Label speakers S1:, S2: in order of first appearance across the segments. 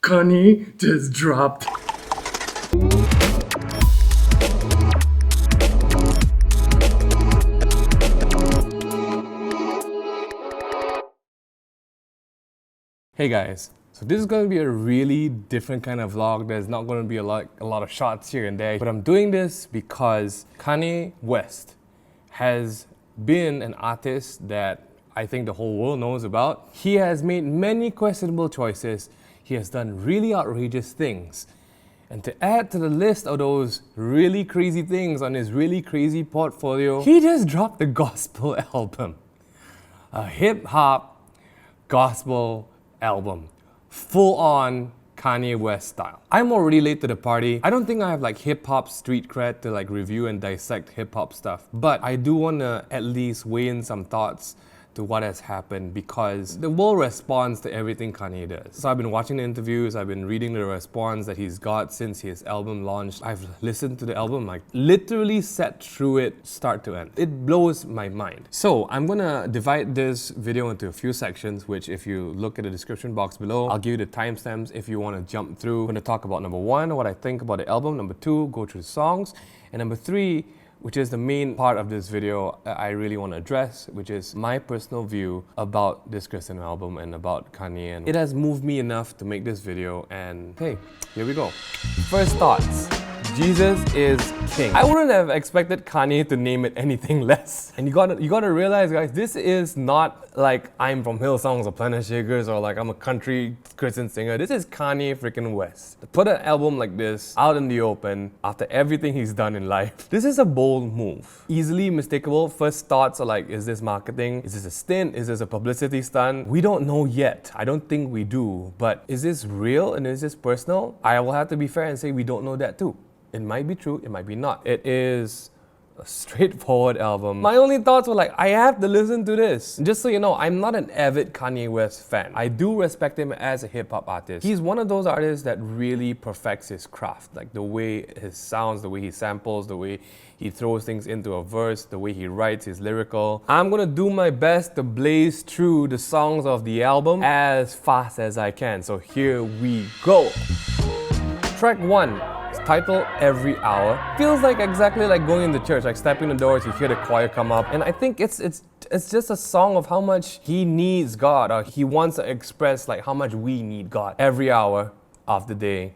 S1: Kanye just dropped. Hey guys, so this is going to be a really different kind of vlog. There's not going to be a lot of shots here and there, but I'm doing this because Kanye West has been an artist that I think the whole world knows about. He has made many questionable choices. He has done really outrageous things. And to add to the list of those really crazy things on his really crazy portfolio, he just dropped a gospel album. A hip-hop gospel album. Full on Kanye West style. I'm already late to the party. I don't think I have like hip-hop street cred to like review and dissect hip-hop stuff. But I do want to at least weigh in some thoughts to what has happened because the world responds to everything Kanye does. So I've been watching the interviews, I've been reading the response that he's got since his album launched. I've listened to the album, like literally sat through it start to end. It blows my mind. So I'm gonna divide this video into a few sections, which if you look at the description box below, I'll give you the timestamps if you want to jump through. I'm gonna talk about number one, what I think about the album, number two, go through the songs, and number three, which is the main part of this video I really want to address, which is my personal view about this Christian album and about Kanye. And it has moved me enough to make this video, and hey, here we go. First thoughts. Jesus is king. I wouldn't have expected Kanye to name it anything less. And you gotta realize, guys, this is not like I'm from Hillsongs or Planet Shakers or like I'm a country Christian singer. This is Kanye freaking West. To put an album like this out in the open after everything he's done in life, this is a bold move. Easily mistakable. First thoughts are like, is this marketing? Is this a stint? Is this a publicity stunt? We don't know yet. I don't think we do. But is this real and is this personal? I will have to be fair and say we don't know that too. It might be true, it might be not. It is a straightforward album. My only thoughts were like, I have to listen to this. Just so you know, I'm not an avid Kanye West fan. I do respect him as a hip-hop artist. He's one of those artists that really perfects his craft. Like the way his sounds, the way he samples, the way he throws things into a verse, the way he writes, he's lyrical. I'm gonna do my best to blaze through the songs of the album as fast as I can. So here we go. Track 1. Title Every Hour. Feels like exactly like going into church, like stepping the doors, you hear the choir come up, and I think it's just a song of how much he needs God, or he wants to express like how much we need God every hour of the day.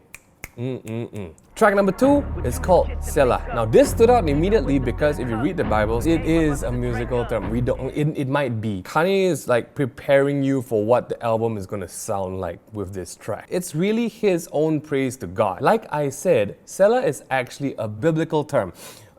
S1: Track number 2 is called Selah. Now this stood out immediately because if you read the Bible, it is a musical term. It might be. Kanye is like preparing you for what the album is gonna sound like with this track. It's really his own praise to God. Like I said, Selah is actually a biblical term,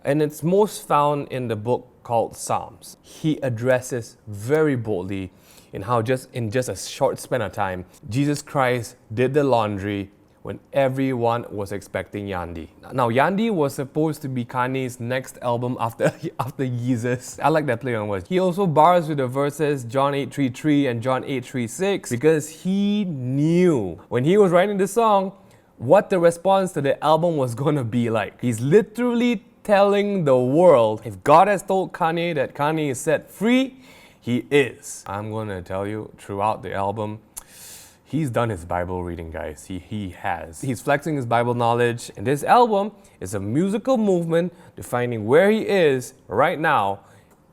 S1: and it's most found in the book called Psalms. He addresses very boldly in how in just a short span of time, Jesus Christ did the laundry when everyone was expecting Yandi. Now, Yandi was supposed to be Kanye's next album after Yeezus. I like that play on words. He also bars with the verses John 8:33 and John 8:36 because he knew when he was writing this song what the response to the album was gonna be like. He's literally telling the world, if God has told Kanye that Kanye is set free, he is. I'm gonna tell you throughout the album, he's done his Bible reading, guys. He has. He's flexing his Bible knowledge, and this album is a musical movement defining where he is right now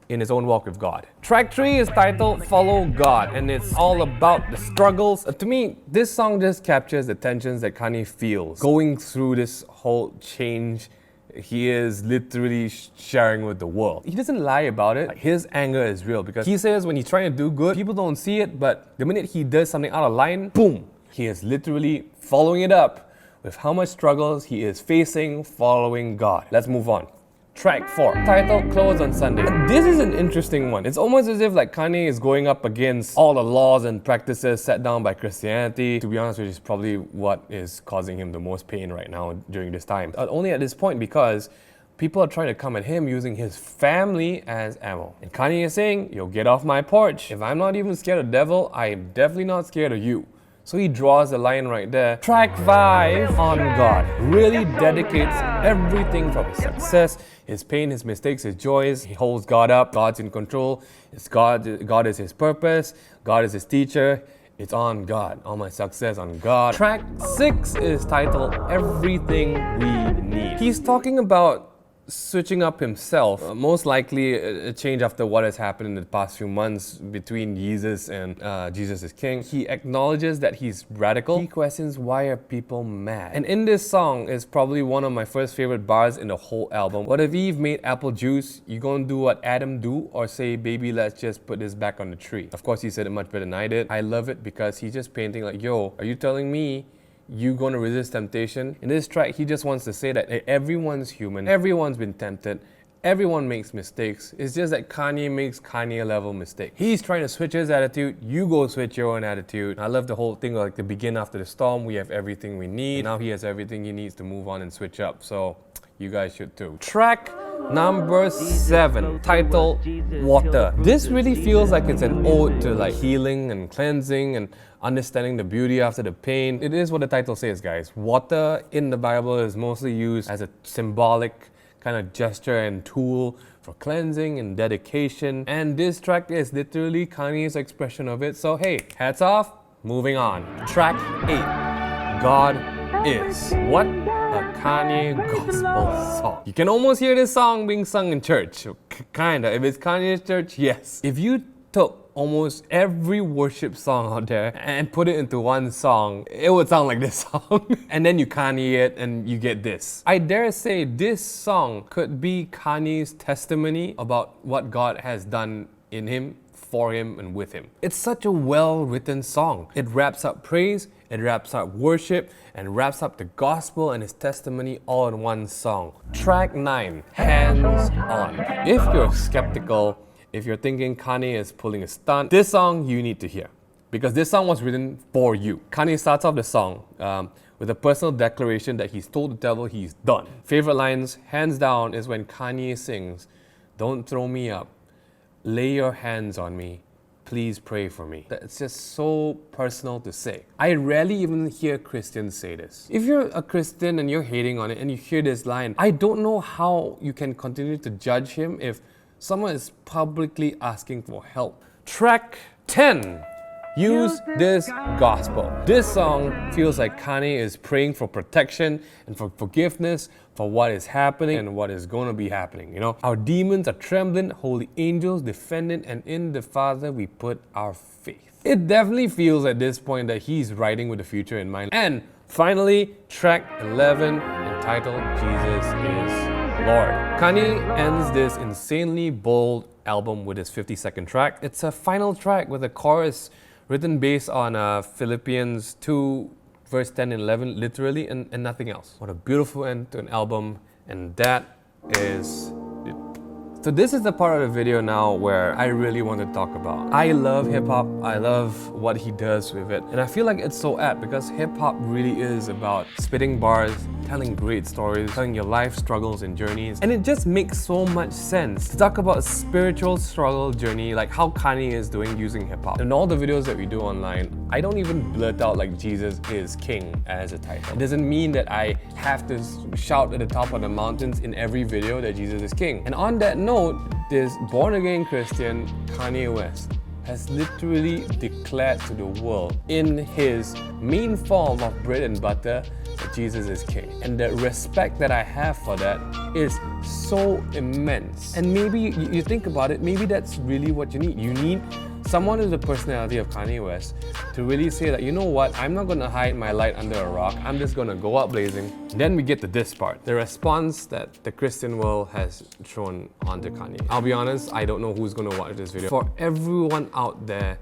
S1: in his own walk with God. Track 3 is titled Follow God, and it's all about the struggles. To me, this song just captures the tensions that Kanye feels going through this whole change he is literally sharing with the world. He doesn't lie about it. Like, his anger is real because he says when he's trying to do good, people don't see it, but the minute he does something out of line, boom, he is literally following it up with how much struggles he is facing following God. Let's move on. Track 4, titled Close on Sunday. And this is an interesting one. It's almost as if like Kanye is going up against all the laws and practices set down by Christianity. To be honest, which is probably what is causing him the most pain right now during this time. Only at this point because people are trying to come at him using his family as ammo. And Kanye is saying, yo, get off my porch. If I'm not even scared of the devil, I am definitely not scared of you. So he draws the line right there. Track 5, On God, really dedicates everything from his success, his pain, his mistakes, his joys. He holds God up. God's in control. God is his purpose. God is his teacher. It's on God. All my success on God. Track 6 is titled Everything We Need. He's talking about switching up himself. Most likely a change after what has happened in the past few months between Jesus and Jesus is King. He acknowledges that he's radical. He questions why are people mad. And in this song is probably one of my first favorite bars in the whole album. What if Eve made apple juice? You gonna do what Adam do? Or say, baby, let's just put this back on the tree? Of course, he said it much better than I did. I love it because he's just painting like, yo, are you telling me you gonna resist temptation? In this track, he just wants to say that everyone's human, everyone's been tempted, everyone makes mistakes. It's just that Kanye makes Kanye level mistake. He's trying to switch his attitude, you go switch your own attitude. I love the whole thing like the begin after the storm, we have everything we need. Now he has everything he needs to move on and switch up, so you guys should too. Track number 7, titled Water. This really feels like it's an ode to like healing and cleansing and understanding the beauty after the pain. It is what the title says, guys. Water in the Bible is mostly used as a symbolic kind of gesture and tool for cleansing and dedication. And this track is literally Kanye's expression of it. So hey, hats off, moving on. Track 8, God Is. What a Kanye gospel song. You can almost hear this song being sung in church. Kinda. If it's Kanye's church, yes. If you took almost every worship song out there and put it into one song, it would sound like this song. And then you Kanye it and you get this. I dare say this song could be Kanye's testimony about what God has done in him, for him, and with him. It's such a well-written song. It wraps up praise, it wraps up worship, and wraps up the gospel and his testimony all in one song. Track 9, Hands On. If you're skeptical, if you're thinking Kanye is pulling a stunt, this song you need to hear. Because this song was written for you. Kanye starts off the song with a personal declaration that he's told the devil he's done. Favorite lines, hands down, is when Kanye sings, "Don't throw me up, lay your hands on me, please pray for me." It's just so personal to say. I rarely even hear Christians say this. If you're a Christian and you're hating on it and you hear this line, I don't know how you can continue to judge him if someone is publicly asking for help. Track 10. Use This Gospel. This song feels like Kanye is praying for protection and for forgiveness for what is happening and what is going to be happening. You know, our demons are trembling, holy angels defending, and in the Father we put our faith. It definitely feels at this point that he's writing with the future in mind. And finally, track 11, entitled Jesus is Lord. Kanye ends this insanely bold album with his 52nd track. It's a final track with a chorus written based on Philippians 2 verse 10 and 11 literally and nothing else. What a beautiful end to an album, and that is it. So this is the part of the video now where I really want to talk about. I love hip-hop, I love what he does with it, and I feel like it's so apt because hip-hop really is about spitting bars, telling great stories, telling your life struggles and journeys, and it just makes so much sense to talk about a spiritual struggle journey like how Kanye is doing using hip-hop. In all the videos that we do online, I don't even blurt out like Jesus is King as a title. It doesn't mean that I have to shout at the top of the mountains in every video that Jesus is King. And on that note, this born-again Christian, Kanye West, has literally declared to the world in his main form of bread and butter that Jesus is King. And the respect that I have for that is so immense. And maybe you think about it, maybe that's really what you need. You need someone with the personality of Kanye West to really say that, you know what, I'm not gonna hide my light under a rock, I'm just gonna go out blazing. Then we get to this part, the response that the Christian world has thrown onto Kanye. I'll be honest, I don't know who's gonna watch this video. For everyone out there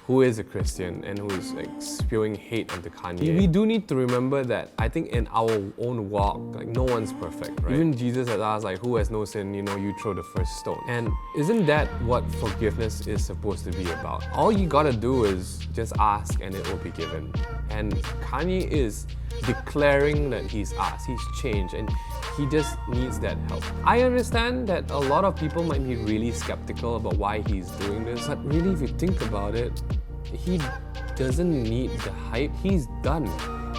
S1: who is a Christian and who is like spewing hate onto Kanye, we do need to remember that I think in our own walk, like no one's perfect, right? Even Jesus has asked like, who has no sin, you know, you throw the first stone. And isn't that what forgiveness is supposed to be about? All you gotta do is just ask and it will be given. And Kanye is declaring that he's asked, he's changed, and he just needs that help. I understand that a lot of people might be really skeptical about why he's doing this, but really if you think about it, he doesn't need the hype. He's done.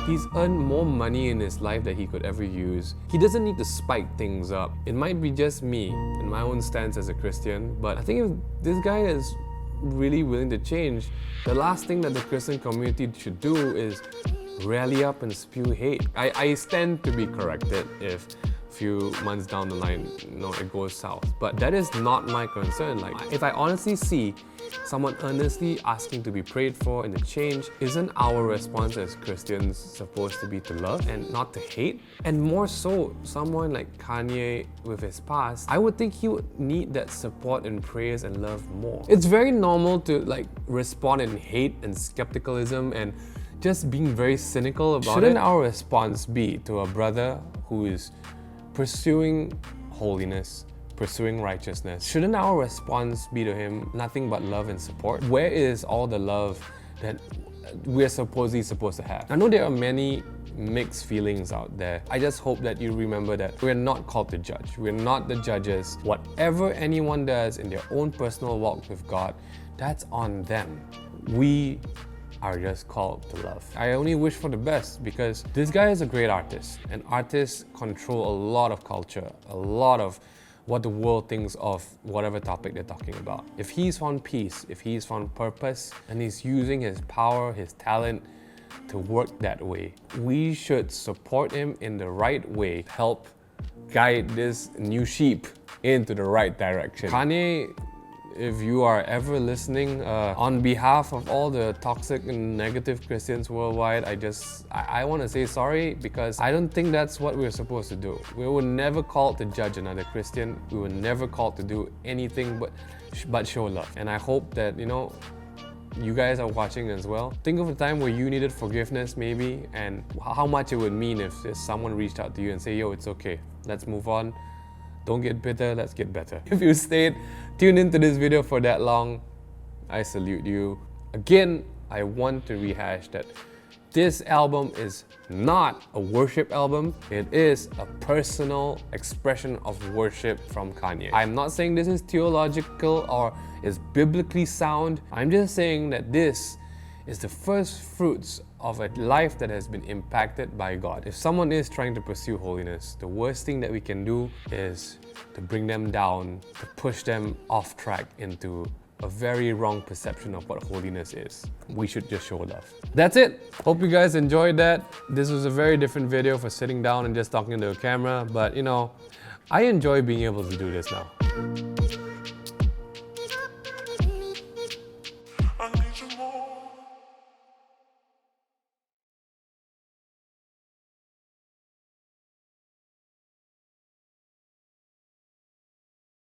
S1: He's earned more money in his life that he could ever use. He doesn't need to spike things up. It might be just me and my own stance as a Christian, but I think if this guy is really willing to change, the last thing that the Christian community should do is rally up and spew hate. I stand to be corrected if a few months down the line, it goes south. But that is not my concern. Like, if I honestly see someone earnestly asking to be prayed for and to change, isn't our response as Christians supposed to be to love and not to hate? And more so, someone like Kanye with his past, I would think he would need that support and praise and love more. It's very normal to respond in hate and skepticism and just being very cynical about it. Shouldn't our response be to a brother who is pursuing holiness, pursuing righteousness? Shouldn't our response be to him nothing but love and support? Where is all the love that we're supposedly supposed to have? I know there are many mixed feelings out there. I just hope that you remember that we're not called to judge. We're not the judges. Whatever anyone does in their own personal walk with God, that's on them. We are just called to love. I only wish for the best because this guy is a great artist, and artists control a lot of culture, a lot of what the world thinks of whatever topic they're talking about. If he's found peace, if he's found purpose, and he's using his power, his talent to work that way, we should support him in the right way, help guide this new sheep into the right direction. Kanye, if you are ever listening, on behalf of all the toxic and negative Christians worldwide, I want to say sorry, because I don't think that's what we're supposed to do. We were never called to judge another Christian. We were never called to do anything but show love. And I hope that, you guys are watching as well. Think of a time where you needed forgiveness maybe, and how much it would mean if someone reached out to you and say, yo, it's okay, let's move on. Don't get bitter, let's get better. If you stayed tuned into this video for that long, I salute you. Again, I want to rehash that this album is not a worship album. It is a personal expression of worship from Kanye. I'm not saying this is theological or is biblically sound. I'm just saying that this is the first fruits of a life that has been impacted by God. If someone is trying to pursue holiness, the worst thing that we can do is to bring them down, to push them off track into a very wrong perception of what holiness is. We should just show love. That's it. Hope you guys enjoyed that. This was a very different video for sitting down and just talking to a camera, but I enjoy being able to do this now.